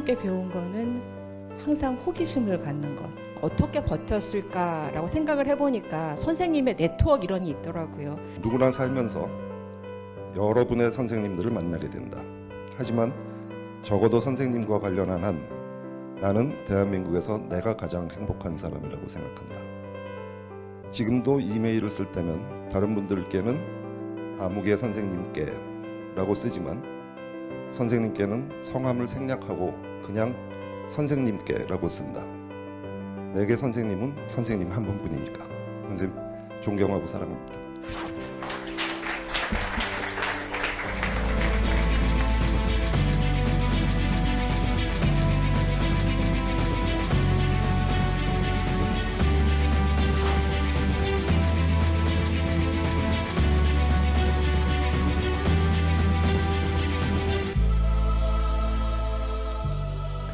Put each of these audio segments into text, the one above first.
선생님께 배운 거는 항상 호기심을 갖는 것. 어떻게 버텼을까라고 생각을 해보니까 선생님의 네트워크 이론이 있더라고요. 누구나 살면서 여러분의 선생님들을 만나게 된다. 하지만 적어도 선생님과 관련한 한 나는 대한민국에서 내가 가장 행복한 사람이라고 생각한다. 지금도 이메일을 쓸 때면 다른 분들께는 아무개 선생님께 라고 쓰지만 선생님께는 성함을 생략하고 그냥 선생님께 라고 쓴다. 내게 선생님은 선생님 한 분뿐이니까 선생님 존경하고 사랑합니다.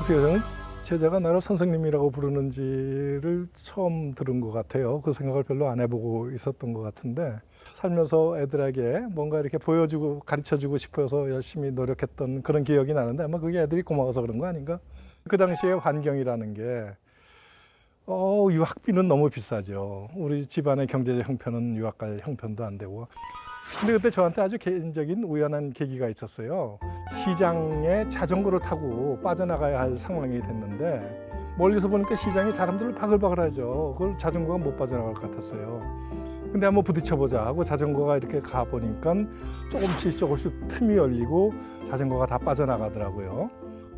그래서 저는 제자가 나를 선생님이라고 부르는지를 처음 들은 것 같아요. 그 생각을 별로 안 해보고 있었던 것 같은데 살면서 애들에게 뭔가 이렇게 보여주고 가르쳐주고 싶어서 열심히 노력했던 그런 기억이 나는데 아마 그게 애들이 고마워서 그런 거 아닌가? 그 당시에 환경이라는 게 유학비는 너무 비싸죠. 우리 집안의 경제적 형편은 유학 갈 형편도 안 되고. 근데 그때 저한테 아주 개인적인 우연한 계기가 있었어요. 시장에 자전거를 타고 빠져나가야 할 상황이 됐는데 멀리서 보니까 시장이 사람들을 바글바글하죠. 그걸 자전거가 못 빠져나갈 것 같았어요. 근데 한번 부딪혀보자 하고 자전거가 이렇게 가보니까 조금씩 틈이 열리고 자전거가 다 빠져나가더라고요.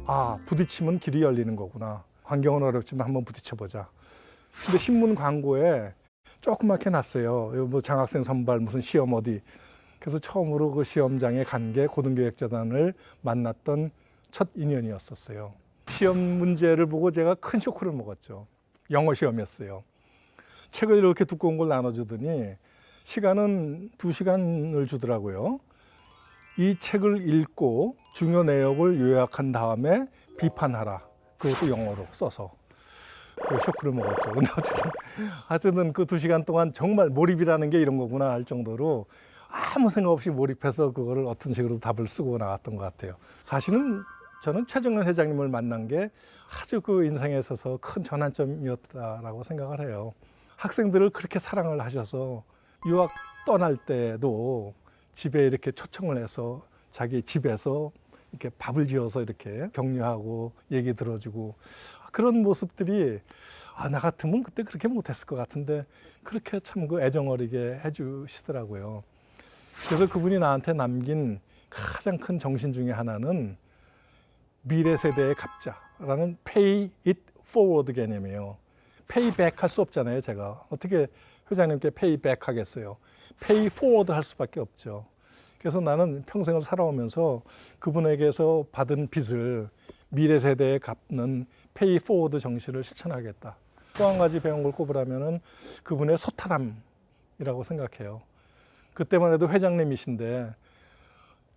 아, 부딪히면 길이 열리는 거구나. 환경은 어렵지만 한번 부딪혀보자. 근데 신문 광고에 조그맣게 났어요. 뭐 장학생 선발 무슨 시험 어디. 그래서 처음으로 그 시험장에 간 게 고등교육재단을 만났던 첫 인연이었었어요. 시험 문제를 보고 제가 큰 쇼크를 먹었죠. 영어 시험이었어요. 책을 이렇게 두꺼운 걸 나눠주더니 시간은 2시간을 주더라고요. 이 책을 읽고 중요 내용을 요약한 다음에 비판하라. 그것도 영어로 써서. 그 쇼크를 먹었죠. 근데 어쨌든 그 2시간 동안 정말 몰입이라는 게 이런 거구나 할 정도로 아무 생각 없이 몰입해서 그거를 어떤 식으로 답을 쓰고 나왔던 것 같아요. 사실은 저는 최정련 회장님을 만난 게 아주 그 인생에 있어서 큰 전환점이었다라고 생각을 해요. 학생들을 그렇게 사랑을 하셔서 유학 떠날 때도 집에 이렇게 초청을 해서 자기 집에서 이렇게 밥을 지어서 이렇게 격려하고 얘기 들어주고 그런 모습들이 나 같으면 그때 그렇게 못했을 것 같은데 그렇게 참 그 애정 어리게 해주시더라고요. 그래서 그분이 나한테 남긴 가장 큰 정신 중에 하나는 미래 세대의 갑자라는 pay it forward 개념이에요. pay back 할 수 없잖아요, 제가. 어떻게 회장님께 pay back 하겠어요. pay forward 할 수밖에 없죠. 그래서 나는 평생을 살아오면서 그분에게서 받은 빚을 미래 세대에 갚는 페이 포워드 정신을 실천하겠다. 또 한 가지 배운 걸 꼽으라면은 그분의 소탈함이라고 생각해요. 그때만 해도 회장님이신데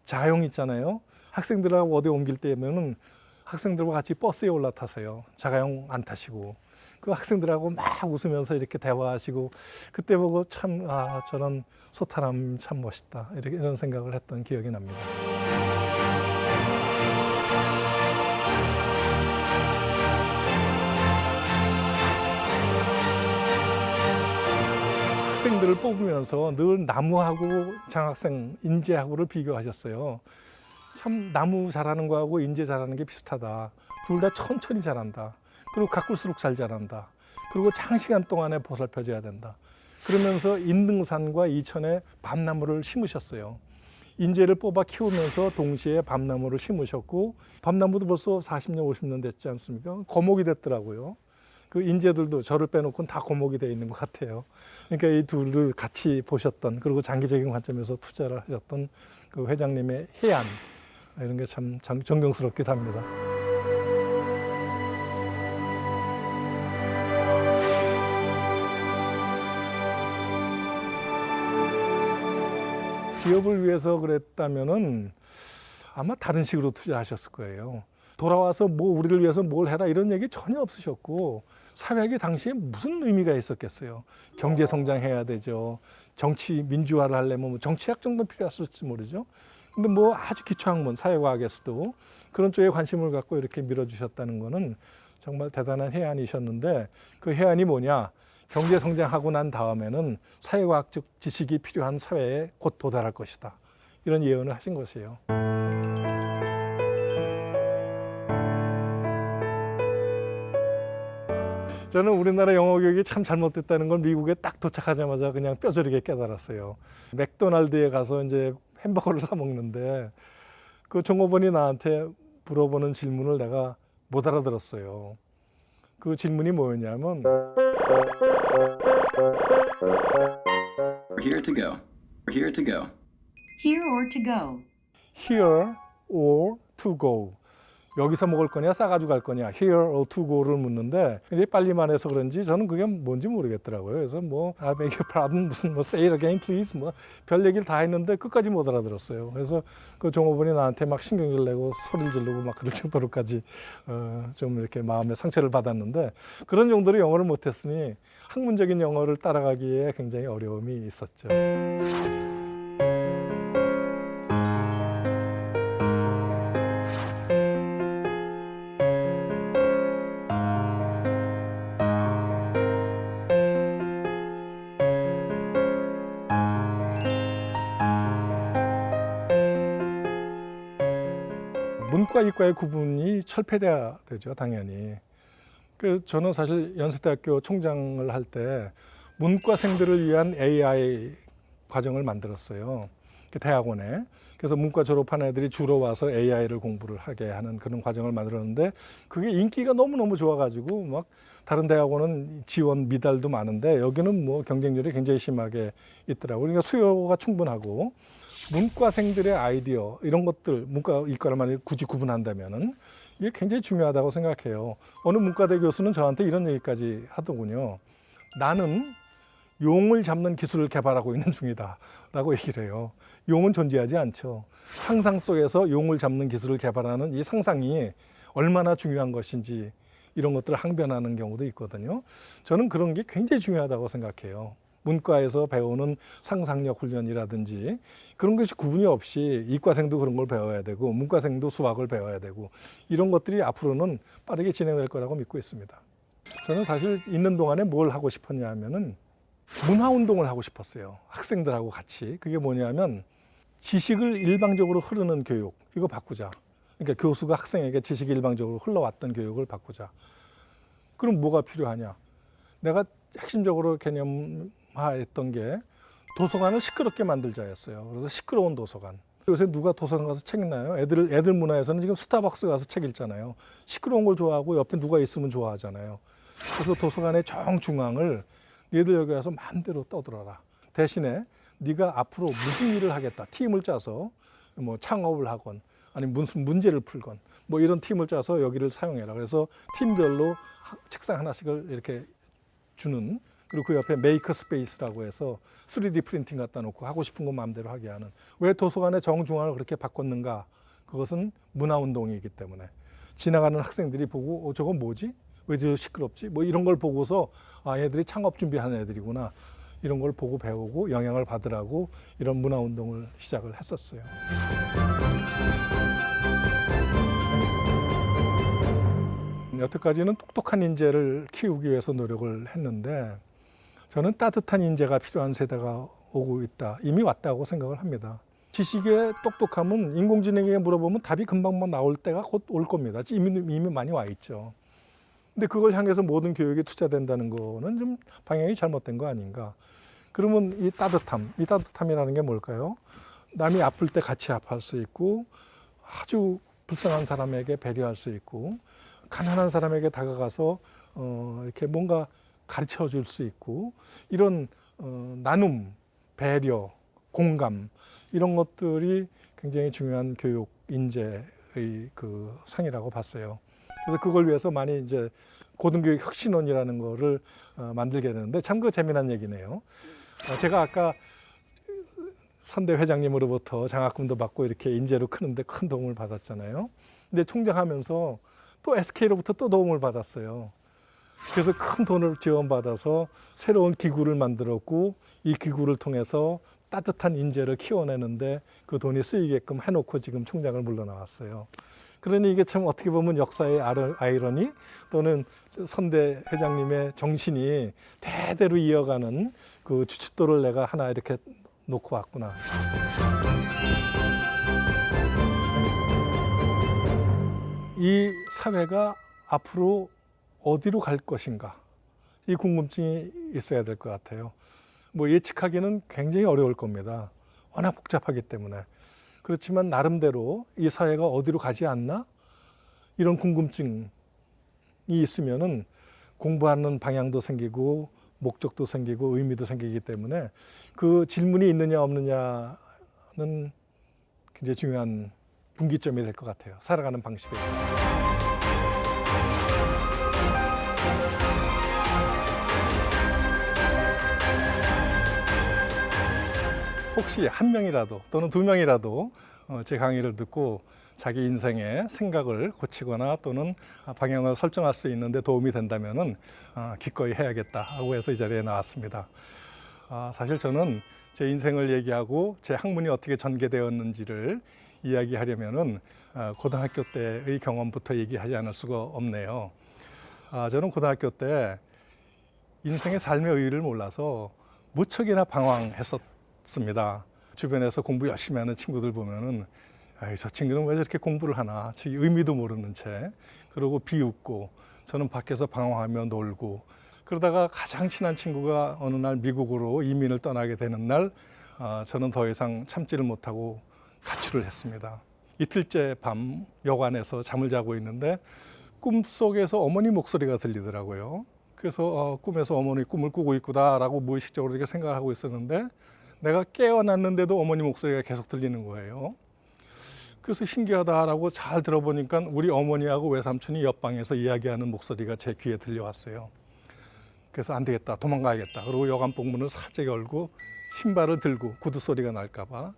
자영 있잖아요. 학생들하고 어디 옮길 때면은 학생들과 같이 버스에 올라타세요. 자가용 안 타시고 그 학생들하고 막 웃으면서 이렇게 대화하시고 그때 보고 참 저는 소탈함 참 멋있다 이런 생각을 했던 기억이 납니다. 학생들을 뽑으면서 늘 나무하고 장학생 인재하고를 비교하셨어요. 참 나무 잘하는 거하고 인재 잘하는 게 비슷하다. 둘 다 천천히 자란다. 그리고 가꿀수록 잘 자란다. 그리고 장시간 동안에 보살펴줘야 된다. 그러면서 인등산과 이천에 밤나무를 심으셨어요. 인재를 뽑아 키우면서 동시에 밤나무를 심으셨고 밤나무도 벌써 40년, 50년 됐지 않습니까? 거목이 됐더라고요. 그 인재들도 저를 빼놓고는 다 거목이 되어 있는 것 같아요. 그러니까 이 둘을 같이 보셨던 그리고 장기적인 관점에서 투자를 하셨던 그 회장님의 해안 이런 게 참 존경스럽기도 합니다. 기업을 위해서 그랬다면은 아마 다른 식으로 투자하셨을 거예요. 돌아와서 뭐 우리를 위해서 뭘 해라 이런 얘기 전혀 없으셨고 사회학이 당시에 무슨 의미가 있었겠어요. 경제 성장해야 되죠. 정치 민주화를 하려면 뭐 정치학 정도 필요했을지 모르죠. 근데 뭐 아주 기초학문, 사회과학에서도 그런 쪽에 관심을 갖고 이렇게 밀어주셨다는 거는 정말 대단한 해안이셨는데 그 해안이 뭐냐? 경제 성장하고 난 다음에는 사회과학적 지식이 필요한 사회에 곧 도달할 것이다. 이런 예언을 하신 것이에요. 저는 우리나라 영어 교육이 참 잘못됐다는 걸 미국에 딱 도착하자마자 그냥 뼈저리게 깨달았어요. 맥도날드에 가서 이제 햄버거를 사 먹는데 그 종업원이 나한테 물어보는 질문을 내가 못 알아들었어요. 그 질문이 뭐였냐면 Here to go. Here to go. Here or to go. here or to go. 여기서 먹을 거냐 싸가지고 갈 거냐 here or to go를 묻는데 굉장히 빨리 말해서 그런지 저는 그게 뭔지 모르겠더라고요. 그래서 뭐 I beg your pardon 무슨 뭐 say it again please 뭐 별 얘기를 다 했는데 끝까지 못 알아들었어요. 그래서 그 종업원이 나한테 막 신경질 내고 소리를 지르고 막 그럴 정도로까지 좀 이렇게 마음에 상처를 받았는데 그런 정도로 영어를 못했으니 학문적인 영어를 따라가기에 굉장히 어려움이 있었죠. 문과 이과의 구분이 철폐돼야 되죠, 당연히. 그 저는 사실 연세대학교 총장을 할 때 문과생들을 위한 AI 과정을 만들었어요. 그 대학원에. 그래서 문과 졸업한 애들이 주로 와서 AI를 공부를 하게 하는 그런 과정을 만들었는데 그게 인기가 너무너무 좋아가지고 막 다른 대학원은 지원 미달도 많은데 여기는 뭐 경쟁률이 굉장히 심하게 있더라고요. 그러니까 수요가 충분하고 문과생들의 아이디어 이런 것들 문과 이과를 만약에 굳이 구분한다면은 이게 굉장히 중요하다고 생각해요. 어느 문과대 교수는 저한테 이런 얘기까지 하더군요. 나는 용을 잡는 기술을 개발하고 있는 중이다 라고 얘기를 해요. 용은 존재하지 않죠. 상상 속에서 용을 잡는 기술을 개발하는 이 상상이 얼마나 중요한 것인지 이런 것들을 항변하는 경우도 있거든요. 저는 그런 게 굉장히 중요하다고 생각해요. 문과에서 배우는 상상력 훈련이라든지 그런 것이 구분이 없이 이과생도 그런 걸 배워야 되고 문과생도 수학을 배워야 되고 이런 것들이 앞으로는 빠르게 진행될 거라고 믿고 있습니다. 저는 사실 있는 동안에 뭘 하고 싶었냐 하면은 문화운동을 하고 싶었어요. 학생들하고 같이. 그게 뭐냐면 지식을 일방적으로 흐르는 교육, 이거 바꾸자. 그러니까 교수가 학생에게 지식이 일방적으로 흘러왔던 교육을 바꾸자. 그럼 뭐가 필요하냐? 내가 핵심적으로 개념화했던 게 도서관을 시끄럽게 만들자였어요. 그래서 시끄러운 도서관. 요새 누가 도서관 가서 책 읽나요? 애들 문화에서는 지금 스타벅스 가서 책 읽잖아요. 시끄러운 걸 좋아하고 옆에 누가 있으면 좋아하잖아요. 그래서 도서관의 정중앙을 얘들 여기 와서 마음대로 떠들어라. 대신에 네가 앞으로 무슨 일을 하겠다. 팀을 짜서 뭐 창업을 하건 아니면 무슨 문제를 풀건 뭐 이런 팀을 짜서 여기를 사용해라. 그래서 팀별로 책상 하나씩을 이렇게 주는 그리고 그 옆에 메이커 스페이스라고 해서 3D 프린팅 갖다 놓고 하고 싶은 거 마음대로 하게 하는. 왜 도서관의 정중앙을 그렇게 바꿨는가? 그것은 문화운동이기 때문에 지나가는 학생들이 보고 저건 뭐지? 왜 저 시끄럽지? 뭐 이런 걸 보고서 아 얘들이 창업 준비하는 애들이구나. 이런 걸 보고 배우고 영향을 받으라고 이런 문화운동을 시작을 했었어요. 여태까지는 똑똑한 인재를 키우기 위해서 노력을 했는데 저는 따뜻한 인재가 필요한 세대가 오고 있다. 이미 왔다고 생각을 합니다. 지식의 똑똑함은 인공지능에게 물어보면 답이 금방 나올 때가 곧 올 겁니다. 이미 많이 와 있죠. 근데 그걸 향해서 모든 교육이 투자된다는 거는 좀 방향이 잘못된 거 아닌가. 그러면 이 따뜻함이라는 게 뭘까요? 남이 아플 때 같이 아파할 수 있고 아주 불쌍한 사람에게 배려할 수 있고 가난한 사람에게 다가가서 이렇게 뭔가 가르쳐 줄 수 있고 이런 나눔, 배려, 공감 이런 것들이 굉장히 중요한 교육 인재의 그 상이라고 봤어요. 그래서 그걸 위해서 많이 이제 고등교육 혁신원이라는 거를 만들게 되는데 참 그 재미난 얘기네요. 제가 아까 선대 회장님으로부터 장학금도 받고 이렇게 인재로 크는데 큰 도움을 받았잖아요. 근데 총장하면서 또 SK로부터 또 도움을 받았어요. 그래서 큰 돈을 지원받아서 새로운 기구를 만들었고 이 기구를 통해서 따뜻한 인재를 키워내는데 그 돈이 쓰이게끔 해놓고 지금 총장을 물러나왔어요. 그러니 이게 참 어떻게 보면 역사의 아이러니 또는 선대 회장님의 정신이 대대로 이어가는 그 주춧돌을 내가 하나 이렇게 놓고 왔구나. 이 사회가 앞으로 어디로 갈 것인가, 이 궁금증이 있어야 될 것 같아요. 뭐 예측하기는 굉장히 어려울 겁니다. 워낙 복잡하기 때문에. 그렇지만 나름대로 이 사회가 어디로 가지 않나? 이런 궁금증이 있으면은 공부하는 방향도 생기고 목적도 생기고 의미도 생기기 때문에 그 질문이 있느냐 없느냐는 굉장히 중요한 분기점이 될 것 같아요. 살아가는 방식에 있어서. 혹시 한 명이라도 또는 두 명이라도 제 강의를 듣고 자기 인생의 생각을 고치거나 또는 방향을 설정할 수 있는데 도움이 된다면은 기꺼이 해야겠다 하고 해서 이 자리에 나왔습니다. 사실 저는 제 인생을 얘기하고 제 학문이 어떻게 전개되었는지를 이야기하려면은 고등학교 때의 경험부터 얘기하지 않을 수가 없네요. 저는 고등학교 때 인생의 삶의 의의를 몰라서 무척이나 방황했었습니다. 주변에서 공부 열심히 하는 친구들 보면은 저 친구는 왜 저렇게 공부를 하나, 의미도 모르는 채, 그러고 비웃고, 저는 밖에서 방황하며 놀고, 그러다가 가장 친한 친구가 어느 날 미국으로 이민을 떠나게 되는 날, 저는 더 이상 참지를 못하고 가출을 했습니다. 이틀째 밤 여관에서 잠을 자고 있는데 꿈속에서 어머니 목소리가 들리더라고요. 그래서 꿈에서 어머니 꿈을 꾸고 있구나라고 무의식적으로 이렇게 생각하고 있었는데 내가 깨어났는데도 어머니 목소리가 계속 들리는 거예요. 그래서 신기하다라고 잘 들어보니까 우리 어머니하고 외삼촌이 옆방에서 이야기하는 목소리가 제 귀에 들려왔어요. 그래서 안 되겠다, 도망가야겠다. 그리고 여관복 문을 살짝 열고 신발을 들고 구두 소리가 날까 봐.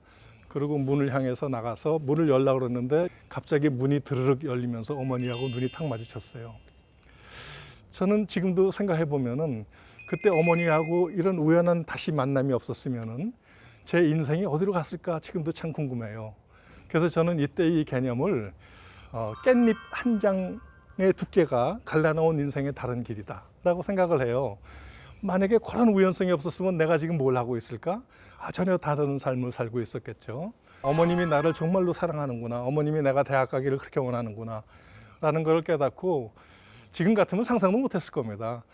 그리고 문을 향해서 나가서 문을 열려고 그러는데 갑자기 문이 드르륵 열리면서 어머니하고 눈이 탁 마주쳤어요. 저는 지금도 생각해 보면은 그때 어머니하고 이런 우연한 다시 만남이 없었으면은 제 인생이 어디로 갔을까 지금도 참 궁금해요. 그래서 저는 이때 이 개념을 깻잎 한 장의 두께가 갈라놓은 인생의 다른 길이다라고 생각을 해요. 만약에 그런 우연성이 없었으면 내가 지금 뭘 하고 있을까? 전혀 다른 삶을 살고 있었겠죠. 어머님이 나를 정말로 사랑하는구나. 어머님이 내가 대학 가기를 그렇게 원하는구나. 라는 걸 깨닫고 지금 같으면 상상도 못했을 겁니다.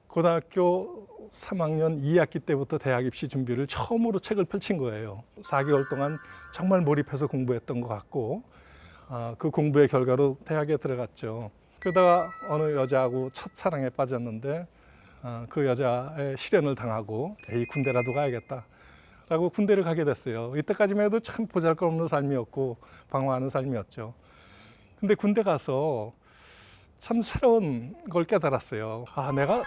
고등학교 3학년 2학기 때부터 대학 입시 준비를 처음으로 책을 펼친 거예요. 4개월 동안 정말 몰입해서 공부했던 것 같고 그 공부의 결과로 대학에 들어갔죠. 그러다가 어느 여자하고 첫사랑에 빠졌는데 그 여자의 실연을 당하고 에이 군대라도 가야겠다 라고 군대를 가게 됐어요. 이때까지만 해도 참 보잘것없는 삶이었고 방황하는 삶이었죠. 근데 군대 가서 참 새로운 걸 깨달았어요. 내가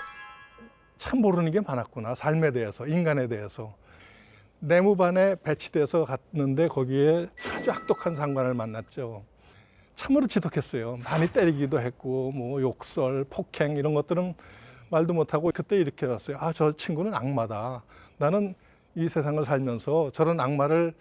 참 모르는 게 많았구나. 삶에 대해서, 인간에 대해서. 내무반에 배치돼서 갔는데 거기에 아주 악독한 상관을 만났죠. 참으로 지독했어요. 많이 때리기도 했고 뭐 욕설, 폭행 이런 것들은 말도 못하고 그때 이렇게 봤어요. 저 친구는 악마다. 나는 이 세상을 살면서 저런 악마를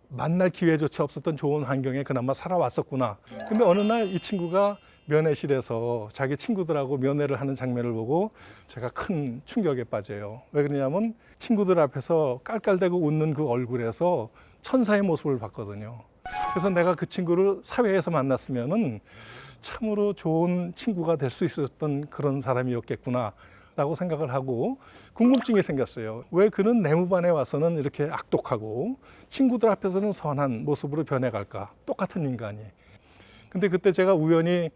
만날 기회조차 없었던 좋은 환경에 그나마 살아왔었구나. 근데 어느 날 이 친구가 면회실에서 자기 친구들하고 면회를 하는 장면을 보고 제가 큰 충격에 빠져요. 왜 그러냐면 친구들 앞에서 깔깔대고 웃는 그 얼굴에서 천사의 모습을 봤거든요. 그래서 내가 그 친구를 사회에서 만났으면은 참으로 좋은 친구가 될 수 있었던 그런 사람이었겠구나 라고 생각을 하고 궁금증이 생겼어요. 왜 그는 내무반에 와서는 이렇게 악독하고 친구들 앞에서는 선한 모습으로 변해갈까? 똑같은 인간이. 근데 그때 제가 우연히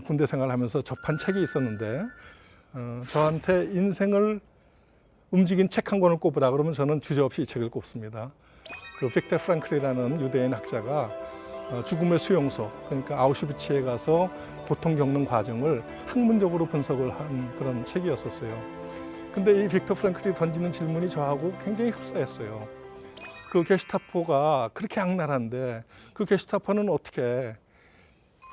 군대 생활하면서 접한 책이 있었는데 저한테 인생을 움직인 책 한 권을 꼽으라 그러면 저는 주저없이 이 책을 꼽습니다. 그 빅터 프랭클이라는 유대인 학자가 죽음의 수용소, 그러니까 아우슈비츠에 가서 고통 겪는 과정을 학문적으로 분석을 한 그런 책이었었어요. 근데 이 빅터 프랭클이 던지는 질문이 저하고 굉장히 흡사했어요. 그 게슈타포가 그렇게 악랄한데 그 게슈타포는 어떻게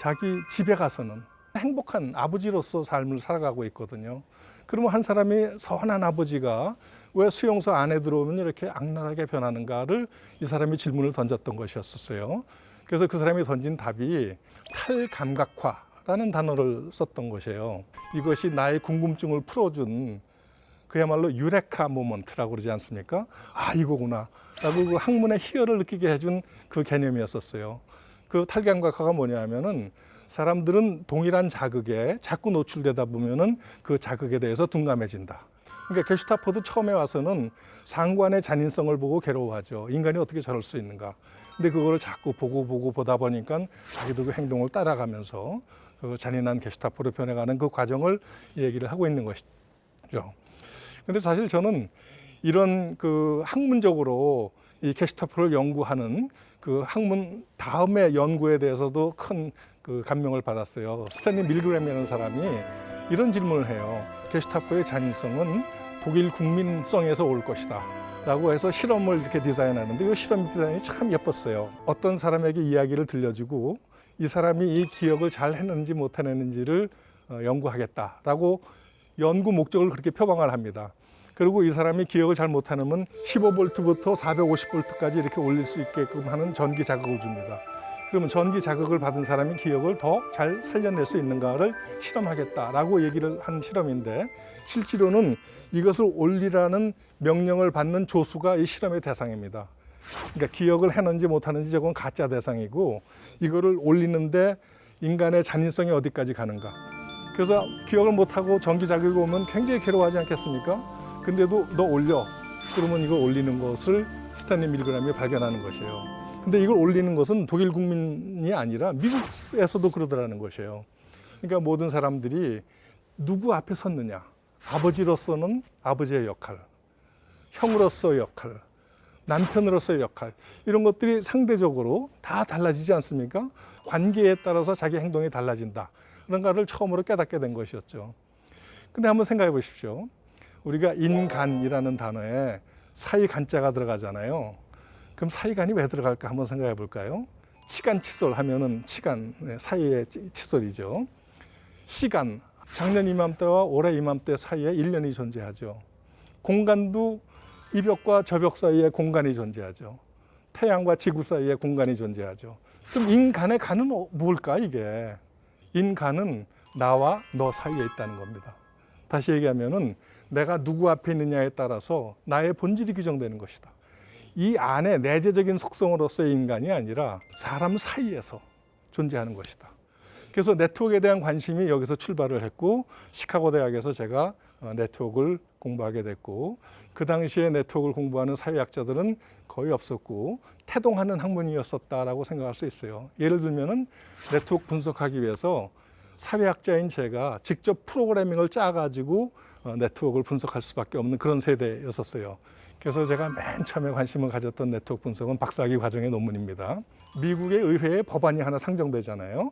자기 집에 가서는 행복한 아버지로서 삶을 살아가고 있거든요. 그러면 한 사람이 선한 아버지가 왜 수용소 안에 들어오면 이렇게 악랄하게 변하는가를 이 사람이 질문을 던졌던 것이었어요. 그래서 그 사람이 던진 답이 탈감각화라는 단어를 썼던 것이에요. 이것이 나의 궁금증을 풀어준 그야말로 유레카 모먼트라고 그러지 않습니까? 아, 이거구나 라고 그 학문의 희열을 느끼게 해준 그 개념이었었어요. 그 탈감각화가 뭐냐 하면은 사람들은 동일한 자극에 자꾸 노출되다 보면은 그 자극에 대해서 둔감해진다. 그러니까 게슈타포도 처음에 와서는 상관의 잔인성을 보고 괴로워하죠. 인간이 어떻게 저럴 수 있는가. 근데 그거를 자꾸 보고 보다 보니까 자기도 그 행동을 따라가면서 그 잔인한 게슈타포로 변해가는 그 과정을 얘기를 하고 있는 것이죠. 근데 사실 저는 이런 그 학문적으로 이 게슈타포를 연구하는 그 학문 다음의 연구에 대해서도 큰 그 감명을 받았어요. 스탠리 밀그램이라는 사람이 이런 질문을 해요. 게슈타포의 잔인성은 독일 국민성에서 올 것이다 라고 해서 실험을 이렇게 디자인하는데 이 실험 디자인이 참 예뻤어요. 어떤 사람에게 이야기를 들려주고 이 사람이 이 기억을 잘 해냈는지 못 해냈는지를 연구하겠다라고 연구 목적을 그렇게 표방을 합니다. 그리고 이 사람이 기억을 잘 못하면 15V부터 450V까지 이렇게 올릴 수 있게끔 하는 전기 자극을 줍니다. 그러면 전기 자극을 받은 사람이 기억을 더 잘 살려낼 수 있는가를 실험하겠다라고 얘기를 한 실험인데 실제로는 이것을 올리라는 명령을 받는 조수가 이 실험의 대상입니다. 그러니까 기억을 해는지 못하는지 저건 가짜 대상이고 이거를 올리는데 인간의 잔인성이 어디까지 가는가. 그래서 기억을 못하고 전기 자극이 오면 굉장히 괴로워하지 않겠습니까? 근데도 너 올려. 그러면 이걸 올리는 것을 스탠리 밀그램이 발견하는 것이에요. 근데 이걸 올리는 것은 독일 국민이 아니라 미국에서도 그러더라는 것이에요. 그러니까 모든 사람들이 누구 앞에 섰느냐. 아버지로서는 아버지의 역할, 형으로서의 역할, 남편으로서의 역할 이런 것들이 상대적으로 다 달라지지 않습니까? 관계에 따라서 자기 행동이 달라진다. 그런가를 처음으로 깨닫게 된 것이었죠. 근데 한번 생각해 보십시오. 우리가 인간이라는 단어에 사이간자가 들어가잖아요. 그럼 사이간이 왜 들어갈까 한번 생각해 볼까요? 치간 칫솔 하면은 치간 사이의 칫솔이죠. 시간, 작년 이맘때와 올해 이맘때 사이에 1년이 존재하죠. 공간도 이벽과 저벽 사이에 공간이 존재하죠. 태양과 지구 사이에 공간이 존재하죠. 그럼 인간의 간은 뭘까 이게? 인간은 나와 너 사이에 있다는 겁니다. 다시 얘기하면은 내가 누구 앞에 있느냐에 따라서 나의 본질이 규정되는 것이다. 이 안에 내재적인 속성으로서의 인간이 아니라 사람 사이에서 존재하는 것이다. 그래서 네트워크에 대한 관심이 여기서 출발을 했고 시카고 대학에서 제가 네트워크를 공부하게 됐고 그 당시에 네트워크를 공부하는 사회학자들은 거의 없었고 태동하는 학문이었었다라고 생각할 수 있어요. 예를 들면은 네트워크 분석하기 위해서 사회학자인 제가 직접 프로그래밍을 짜가지고 네트워크를 분석할 수밖에 없는 그런 세대였었어요. 그래서 제가 맨 처음에 관심을 가졌던 네트워크 분석은 박사학위 과정의 논문입니다. 미국의 의회에 법안이 하나 상정되잖아요.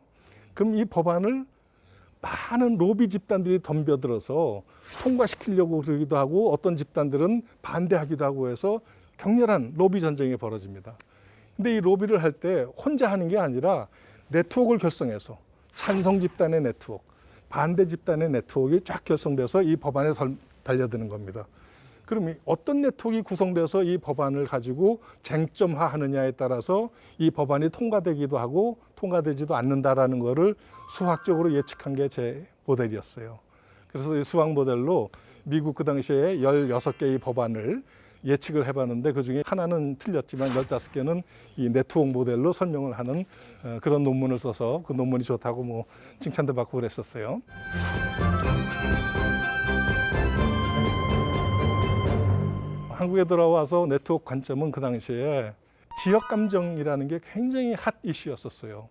그럼 이 법안을 많은 로비 집단들이 덤벼들어서 통과시키려고 그러기도 하고 어떤 집단들은 반대하기도 하고 해서 격렬한 로비 전쟁이 벌어집니다. 근데 이 로비를 할 때 혼자 하는 게 아니라 네트워크를 결성해서 찬성 집단의 네트워크, 반대 집단의 네트워크가 쫙 결성돼서 이 법안에 달려드는 겁니다. 그럼 어떤 네트워크가 구성돼서 이 법안을 가지고 쟁점화하느냐에 따라서 이 법안이 통과되기도 하고 통과되지도 않는다라는 거를 수학적으로 예측한 게 제 모델이었어요. 그래서 이 수학 모델로 미국 그 당시에 16개의 법안을 예측을 해봤는데 그중에 하나는 틀렸지만 15개는 이 네트워크 모델로 설명을 하는 그런 논문을 써서 그 논문이 좋다고 뭐 칭찬도 받고 그랬었어요. 한국에 돌아와서 네트워크 관점은 그 당시에 지역 감정이라는 게 굉장히 핫 이슈였었어요.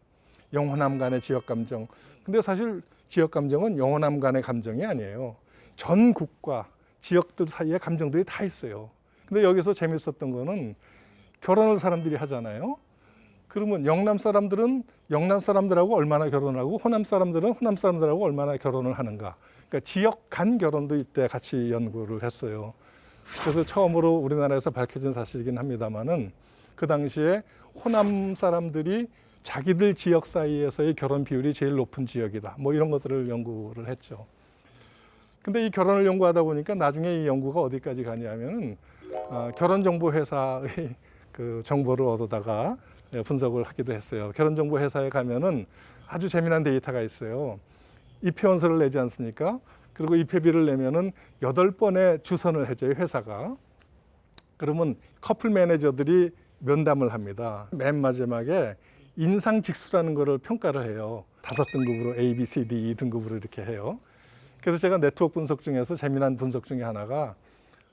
영혼함 간의 지역 감정. 근데 사실 지역 감정은 영혼함 간의 감정이 아니에요. 전국과 지역들 사이에 감정들이 다 있어요. 근데 여기서 재밌었던 거는 결혼을 사람들이 하잖아요. 그러면 영남 사람들은 영남 사람들하고 얼마나 결혼하고 호남 사람들은 호남 사람들하고 얼마나 결혼을 하는가. 그러니까 지역 간 결혼도 이때 같이 연구를 했어요. 그래서 처음으로 우리나라에서 밝혀진 사실이긴 합니다만은 그 당시에 호남 사람들이 자기들 지역 사이에서의 결혼 비율이 제일 높은 지역이다. 뭐 이런 것들을 연구를 했죠. 근데 이 결혼을 연구하다 보니까 나중에 이 연구가 어디까지 가냐면은 결혼정보회사의 그 정보를 얻어다가 분석을 하기도 했어요. 결혼정보회사에 가면은 아주 재미난 데이터가 있어요. 입회원서를 내지 않습니까? 그리고 입회비를 내면은 8번의 주선을 해줘요, 회사가. 그러면 커플 매니저들이 면담을 합니다. 맨 마지막에 인상직수라는 거를 평가를 해요. 5등급으로 A, B, C, D, E 등급으로 이렇게 해요. 그래서 제가 네트워크 분석 중에서 재미난 분석 중에 하나가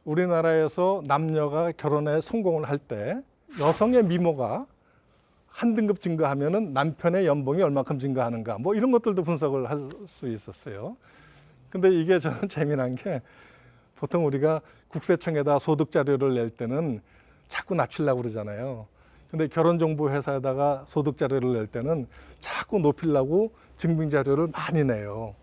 우리나라에서 남녀가 결혼에 성공을 할 때 여성의 미모가 한 등급 증가하면은 남편의 연봉이 얼마큼 증가하는가 뭐 이런 것들도 분석을 할 수 있었어요. 근데 이게 저는 재미난 게 보통 우리가 국세청에다 소득 자료를 낼 때는 자꾸 낮추려고 그러잖아요. 근데 결혼정보회사에다가 소득 자료를 낼 때는 자꾸 높이려고 증빙 자료를 많이 내요.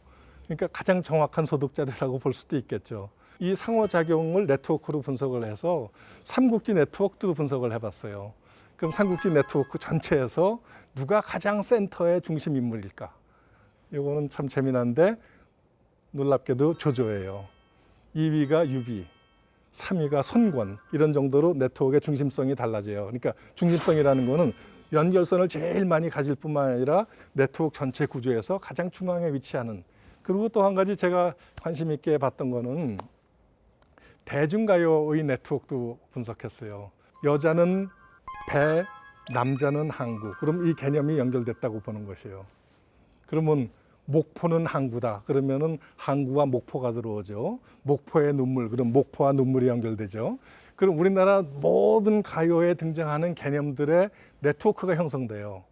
그러니까 가장 정확한 소득 자료라고 볼 수도 있겠죠. 이 상호작용을 네트워크로 분석을 해서 삼국지 네트워크도 분석을 해봤어요. 그럼 삼국지 네트워크 전체에서 누가 가장 센터의 중심 인물일까? 이거는 참 재미난데 놀랍게도 조조예요. 2위가 유비, 3위가 손권 이런 정도로 네트워크의 중심성이 달라져요. 그러니까 중심성이라는 거는 연결선을 제일 많이 가질 뿐만 아니라 네트워크 전체 구조에서 가장 중앙에 위치하는. 그리고 또 한 가지 제가 관심 있게 봤던 거는 대중가요의 네트워크도 분석했어요. 여자는 배, 남자는 항구. 그럼 이 개념이 연결됐다고 보는 것이에요. 그러면 목포는 항구다. 그러면은 항구와 목포가 들어오죠. 목포의 눈물. 그럼 목포와 눈물이 연결되죠. 그럼 우리나라 모든 가요에 등장하는 개념들의 네트워크가 형성돼요.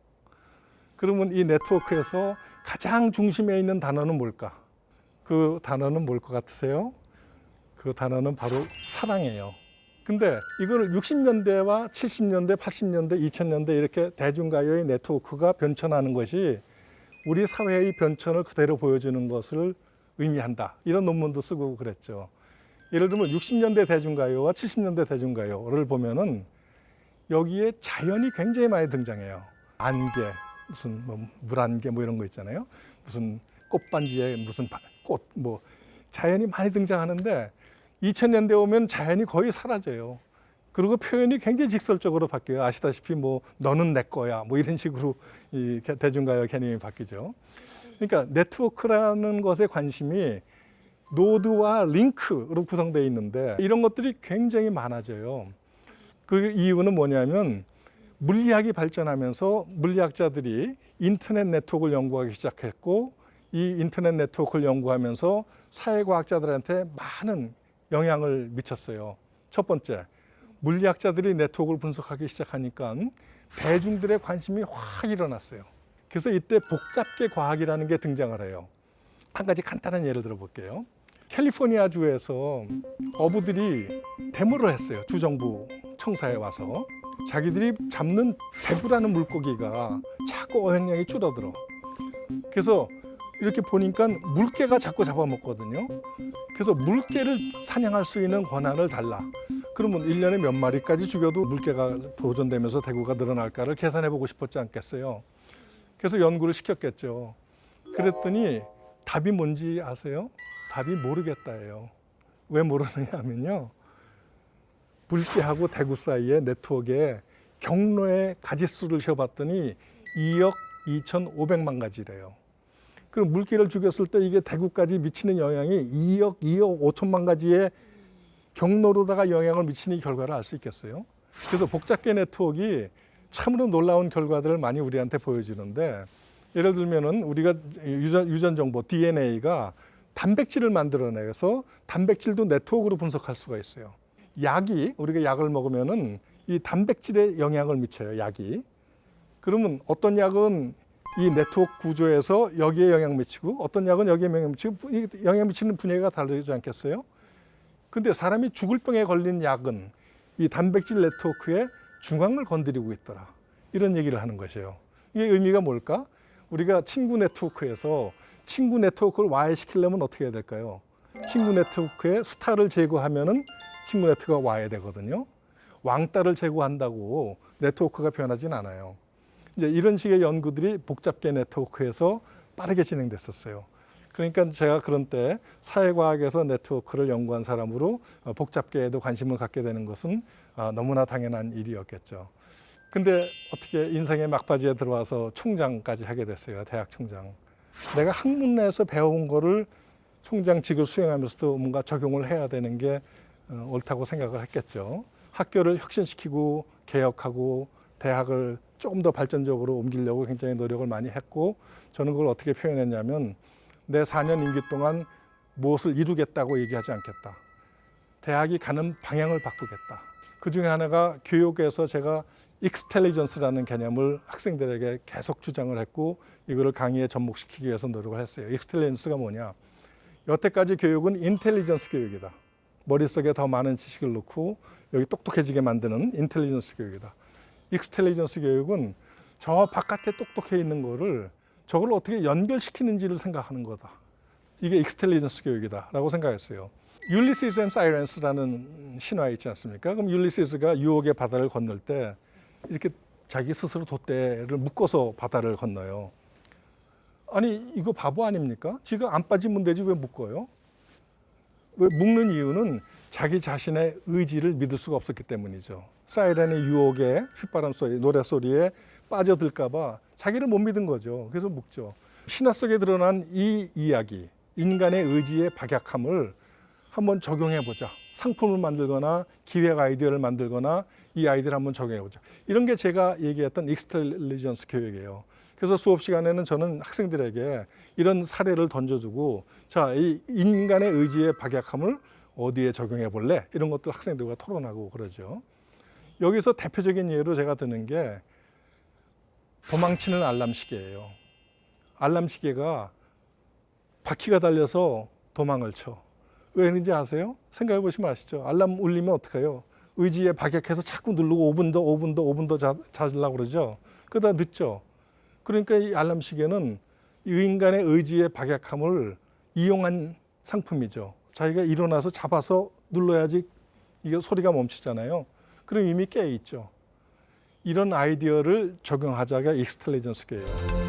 그러면 이 네트워크에서 가장 중심에 있는 단어는 뭘까? 그 단어는 뭘 것 같으세요? 그 단어는 바로 사랑이에요. 근데 이거를 60년대와 70년대, 80년대, 2000년대 이렇게 대중가요의 네트워크가 변천하는 것이 우리 사회의 변천을 그대로 보여주는 것을 의미한다. 이런 논문도 쓰고 그랬죠. 예를 들면 60년대 대중가요와 70년대 대중가요를 보면은 여기에 자연이 굉장히 많이 등장해요. 안개, 무슨 뭐 물안개 뭐 이런 거 있잖아요. 무슨 꽃반지에 무슨 꽃 뭐 자연이 많이 등장하는데 2000년대 오면 자연이 거의 사라져요. 그리고 표현이 굉장히 직설적으로 바뀌어요. 아시다시피 뭐 너는 내 거야 뭐 이런 식으로 이 대중가요 개념이 바뀌죠. 그러니까 네트워크라는 것에 관심이 노드와 링크로 구성되어 있는데 이런 것들이 굉장히 많아져요. 그 이유는 뭐냐면 물리학이 발전하면서 물리학자들이 인터넷 네트워크를 연구하기 시작했고 이 인터넷 네트워크를 연구하면서 사회과학자들한테 많은 영향을 미쳤어요. 첫 번째, 물리학자들이 네트워크를 분석하기 시작하니까 대중들의 관심이 확 일어났어요. 그래서 이때 복잡계 과학이라는 게 등장을 해요. 한 가지 간단한 예를 들어볼게요. 캘리포니아주에서 어부들이 데모를 했어요. 주정부 청사에 와서. 자기들이 잡는 대구라는 물고기가 자꾸 어획량이 줄어들어. 그래서 이렇게 보니까 물개가 자꾸 잡아먹거든요. 그래서 물개를 사냥할 수 있는 권한을 달라. 그러면 1년에 몇 마리까지 죽여도 물개가 보존되면서 대구가 늘어날까를 계산해보고 싶었지 않겠어요. 그래서 연구를 시켰겠죠. 그랬더니 답이 뭔지 아세요? 답이 모르겠다예요. 왜 모르느냐 하면요. 물개하고 대구 사이의 네트워크에 경로의 가지수를 세어봤더니 2억 2,500만 가지래요. 그럼 물개를 죽였을 때 이게 대구까지 미치는 영향이 2억 5천만 가지의 경로로다가 영향을 미치는 결과를 알 수 있겠어요? 그래서 복잡계 네트워크가 참으로 놀라운 결과들을 많이 우리한테 보여주는데 예를 들면은 우리가 유전 정보 DNA가 단백질을 만들어내서 단백질도 네트워크로 분석할 수가 있어요. 약이 우리가 약을 먹으면은 이 단백질에 영향을 미쳐요. 약이. 그러면 어떤 약은 이 네트워크 구조에서 여기에 영향 미치고 어떤 약은 여기에 영향 미치고 영향 미치는 분야가 다르지 않겠어요? 근데 사람이 죽을 병에 걸린 약은 이 단백질 네트워크의 중앙을 건드리고 있더라. 이런 얘기를 하는 것이에요. 이게 의미가 뭘까? 우리가 친구 네트워크에서 친구 네트워크를 와해시키려면 어떻게 해야 될까요? 친구 네트워크에 스타를 제거하면은 친구 네트워크가 와해되거든요. 왕따를 제거한다고 네트워크가 변하진 않아요. 이제 이런 식의 연구들이 복잡계 네트워크에서 빠르게 진행됐었어요. 그러니까 제가 그런 때 사회과학에서 네트워크를 연구한 사람으로 복잡계에도 관심을 갖게 되는 것은 너무나 당연한 일이었겠죠. 근데 어떻게 인생의 막바지에 들어와서 총장까지 하게 됐어요. 대학 총장. 내가 학문에서 배운 거를 총장직을 수행하면서도 뭔가 적용을 해야 되는 게 옳다고 생각을 했겠죠. 학교를 혁신시키고 개혁하고 대학을 조금 더 발전적으로 옮기려고 굉장히 노력을 많이 했고, 저는 그걸 어떻게 표현했냐면 내 4년 임기 동안 무엇을 이루겠다고 얘기하지 않겠다. 대학이 가는 방향을 바꾸겠다. 그 중에 하나가 교육에서 제가 익스텔리전스라는 개념을 학생들에게 계속 주장을 했고, 이거를 강의에 접목시키기 위해서 노력을 했어요. 익스텔리전스가 뭐냐? 여태까지 교육은 인텔리전스 교육이다. 머릿속에 더 많은 지식을 넣고 여기 똑똑해지게 만드는 인텔리전스 교육이다. 익스텔리전스 교육은 저 바깥에 똑똑해 있는 거를 저걸 어떻게 연결시키는지를 생각하는 거다. 이게 익스텔리전스 교육이다라고 생각했어요. 율리시스 앤 사이렌스라는 신화 있지 않습니까? 그럼 율리시스가 유혹의 바다를 건널 때 이렇게 자기 스스로 돛대를 묶어서 바다를 건너요. 아니 이거 바보 아닙니까? 지가 안 빠지면 되지 왜 묶어요? 왜 묶는 이유는 자기 자신의 의지를 믿을 수가 없었기 때문이죠. 사이렌의 유혹에 휘바람 소리, 노래 소리에 빠져들까 봐 자기를 못 믿은 거죠. 그래서 묶죠. 신화 속에 드러난 이 이야기, 인간의 의지의 박약함을 한번 적용해 보자. 상품을 만들거나 기획 아이디어를 만들거나 이 아이디어를 한번 적용해 보자. 이런 게 제가 얘기했던 익스텔리전스 교육이에요. 그래서 수업 시간에는 저는 학생들에게 이런 사례를 던져주고, 자, 이 인간의 의지의 박약함을 어디에 적용해 볼래? 이런 것들 학생들과 토론하고 그러죠. 여기서 대표적인 예로 제가 드는 게 도망치는 알람 시계예요. 알람 시계가 바퀴가 달려서 도망을 쳐. 왜 그런지 아세요? 생각해 보시면 아시죠? 알람 울리면 어떡해요? 의지에 박약해서 자꾸 누르고 5분 더 자려고 그러죠. 그러다 늦죠. 그러니까 이 알람 시계는 이 인간의 의지의 박약함을 이용한 상품이죠. 자기가 일어나서 잡아서 눌러야지 이게 소리가 멈추잖아요. 그럼 이미 깨 있죠. 이런 아이디어를 적용하자가 익스텔리전스 교육이에요.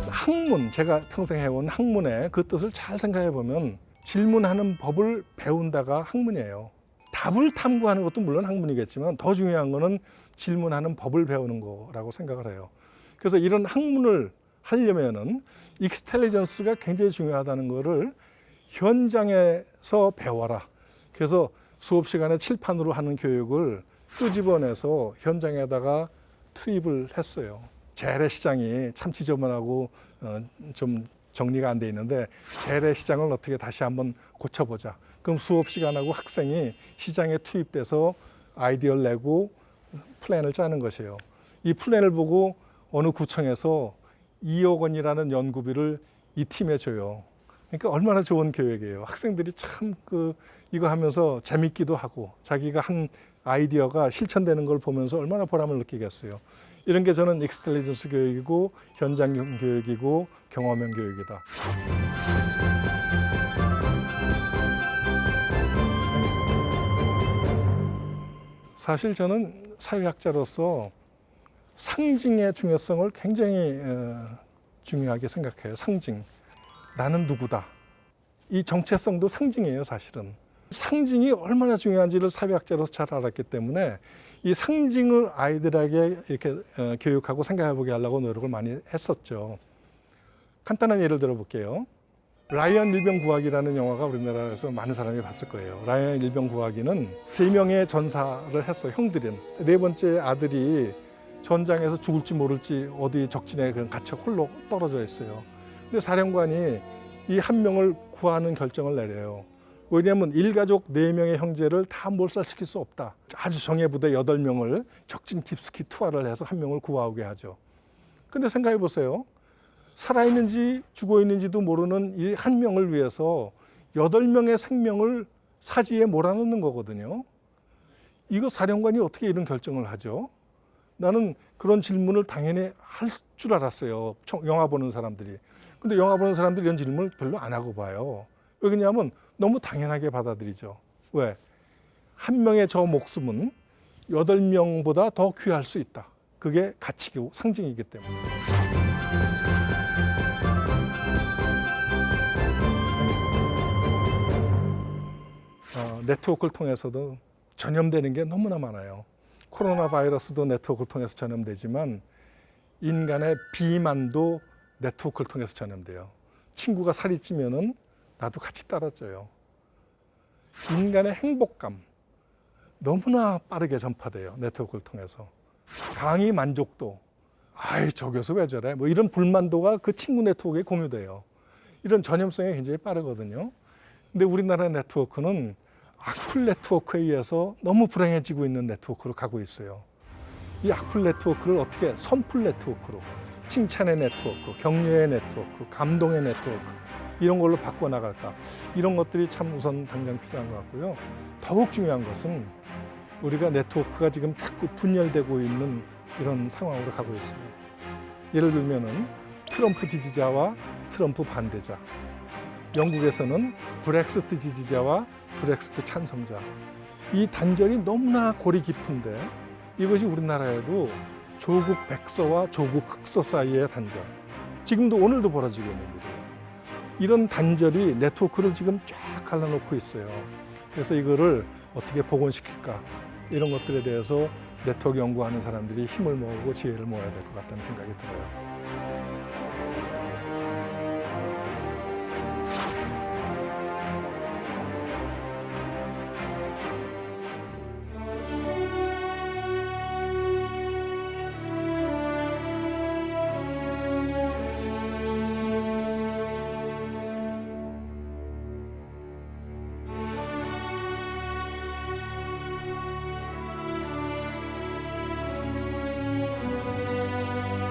학문, 제가 평생 해온 학문의 그 뜻을 잘 생각해 보면 질문하는 법을 배운다가 학문이에요. 답을 탐구하는 것도 물론 학문이겠지만 더 중요한 거는 질문하는 법을 배우는 거라고 생각을 해요. 그래서 이런 학문을 하려면은 익스텔리전스가 굉장히 중요하다는 거를 현장에서 배워라. 그래서 수업 시간에 칠판으로 하는 교육을 끄집어내서 현장에다가 투입을 했어요. 재래시장이 참 지저분하고 좀 정리가 안 돼 있는데 재래시장을 어떻게 다시 한번 고쳐보자. 그럼 수업 시간하고 학생이 시장에 투입돼서 아이디어를 내고 플랜을 짜는 것이에요. 이 플랜을 보고 어느 구청에서 2억 원이라는 연구비를 이 팀에 줘요. 그러니까 얼마나 좋은 교육이에요. 학생들이 참 이거 하면서 재밌기도 하고 자기가 한 아이디어가 실천되는 걸 보면서 얼마나 보람을 느끼겠어요. 이런 게 저는 익스텔리전스 교육이고 현장 교육이고 경험형 교육이다. 사실 저는 사회학자로서 상징의 중요성을 굉장히 중요하게 생각해요. 상징. 나는 누구다. 이 정체성도 상징이에요, 사실은. 상징이 얼마나 중요한지를 사회학자로서 잘 알았기 때문에 이 상징을 아이들에게 이렇게 교육하고 생각해보게 하려고 노력을 많이 했었죠. 간단한 예를 들어볼게요. 라이언 일병구하기라는 영화가 우리나라에서 많은 사람이 봤을 거예요. 라이언 일병구하기는 3명의 전사를 했어, 형들은. 4번째 아들이 전장에서 죽을지 모를지 어디 적진에 갇혀 홀로 떨어져 있어요. 근데 사령관이 이 한 명을 구하는 결정을 내려요. 왜냐하면 일가족 4명의 형제를 다 몰살시킬 수 없다. 아주 정예부대 8명을 적진 깊숙이 투하를 해서 한 명을 구하오게 하죠. 근데 생각해 보세요. 살아있는지 죽어있는지도 모르는 이 한 명을 위해서 8명의 생명을 사지에 몰아넣는 거거든요. 이거 사령관이 어떻게 이런 결정을 하죠? 나는 그런 질문을 당연히 할 줄 알았어요. 영화 보는 사람들이. 근데 영화 보는 사람들이 이런 질문을 별로 안 하고 봐요. 왜 그러냐면 너무 당연하게 받아들이죠. 왜? 한 명의 저 목숨은 8명보다 더 귀할 수 있다. 그게 가치고 상징이기 때문에. 네트워크를 통해서도 전염되는 게 너무나 많아요. 코로나 바이러스도 네트워크를 통해서 전염되지만 인간의 비만도 네트워크를 통해서 전염돼요. 친구가 살이 찌면은 나도 같이 따라쪄요. 인간의 행복감 너무나 빠르게 전파돼요. 네트워크를 통해서. 강의 만족도, 아이 저 교수 왜 저래? 뭐 이런 불만도가 그 친구 네트워크에 공유돼요. 이런 전염성이 굉장히 빠르거든요. 근데 우리나라 네트워크는 악플 네트워크에 의해서 너무 불행해지고 있는 네트워크로 가고 있어요. 이 악플 네트워크를 어떻게 선풀 네트워크로, 칭찬의 네트워크, 격려의 네트워크, 감동의 네트워크 이런 걸로 바꿔나갈까? 이런 것들이 참 우선 당장 필요한 것 같고요. 더욱 중요한 것은 우리가 네트워크가 지금 자꾸 분열되고 있는 이런 상황으로 가고 있어요. 예를 들면은 트럼프 지지자와 트럼프 반대자, 영국에서는 브렉시트 지지자와 브렉시트 찬성자, 이 단절이 너무나 골이 깊은데 이것이 우리나라에도 조국 백서와 조국 흑서 사이의 단절, 지금도 오늘도 벌어지고 있는 일이에요. 이런 단절이 네트워크를 지금 쫙 갈라놓고 있어요. 그래서 이거를 어떻게 복원시킬까, 이런 것들에 대해서 네트워크 연구하는 사람들이 힘을 모으고 지혜를 모아야 될 것 같다는 생각이 들어요.